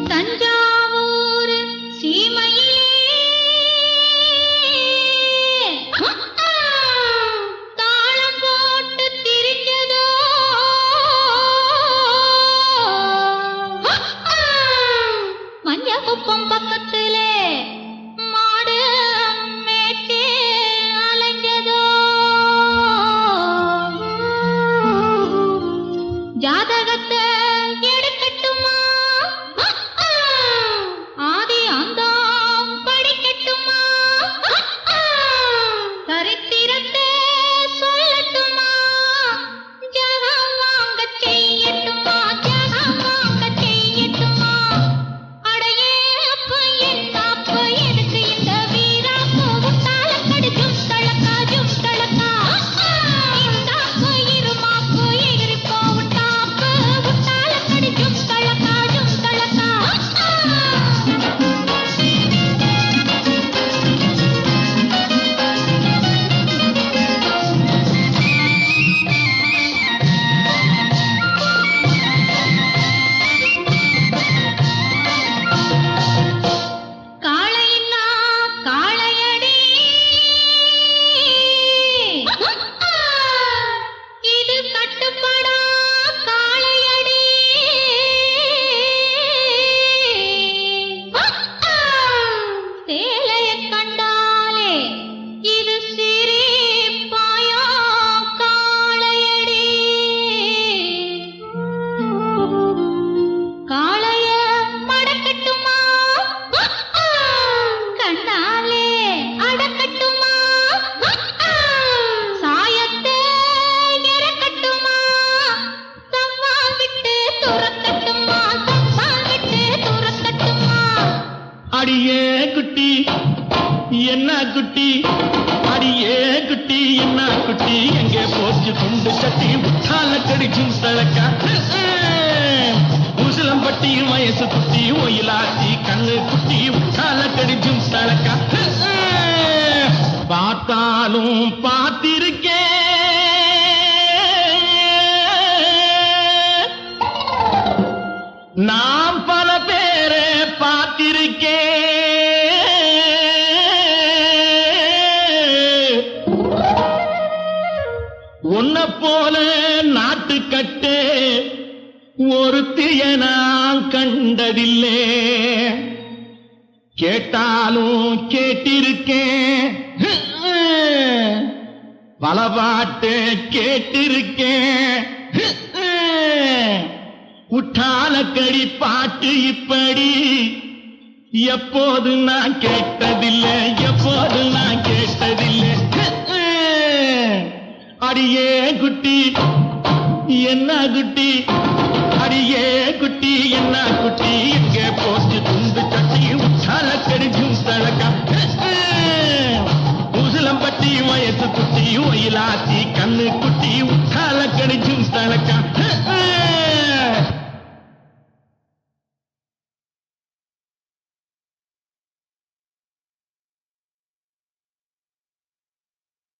தஞ்சாவூர் சீமையிலே தாளம் போட்டு திரிஞ்சதோ மஞ்சக்குப்பம் பக்கத்திலே மாடு மேய்ச்சி அலைஞ்சதோ ஜாதகத்தை எடுக்கட்டுமா ஆதி அந்தம் படிக்கட்டுமா சரித்திரத்தை சொல்லட்டுமா ஜகம் வாங்க செய்யட்டுமா ஜகம் வாங்க செய்யட்டுமா அடையே அப்ப என் அப்ப எனக்கு இந்த வீராப்பு உட்டால கடிக்கும் தளக்கா ஜும் தளக்கா இந்த அப்ப இருமாப்பு எகிரி போவுட்டாப்பு உட்டால கடிக்கும் தளக்கா ஜும் தளக்கா காளையின்னா காளையடி இது கட்டுப்படா காளையடி சேலைய கண்டாலே இது சிரிப்பாயா காளையடி காளைய மடக்கட்டுமா கண்ணாலே அடக்கட்டுமா சாயத்தை இறக்கட்டுமா சம்மா விட்டு துறக்கட்டுமா சம்மா விட்டு துறக்கட்டுமா அடியே குட்டி என்ன குட்டி அடியே குட்டி என்ன குட்டி எங்கே போச்சு துண்டு கட்டி உச்சால கடிக்கும் தழக்கா உசிலம்பட்டியும் வயசு குட்டி ஒயிலாச்சி கண்ணு குட்டி உச்சால கடிக்கும் தழக்கா பார்த்தாலும் பார்த்திருக்கேன் நான் பல பேரை பார்த்திருக்கேன் உன்னை போல நாட்டுக்கட்டே ஒருத்திய நான் கண்டதில்லை கேட்டாலும் கேட்டிருக்கேன் பல பாட்டு கேட்டிருக்கேன் உற்றாலக்கடி பாட்டு இப்படி எப்போது நான் கேட்டதில்லை எப்போது நான் கேட்டதில்லை அடியே குட்டி என்ன குட்டி அடியே குட்டி என்ன குட்டி எங்கே போச்சு துண்டு கட்டி உற்றாலக்கடி தழக்கா உசிலம்பட்டி வயசு குட்டி ஒயிலாச்சி கண்ணு குட்டி உற்றாலக்கடி தழக்கா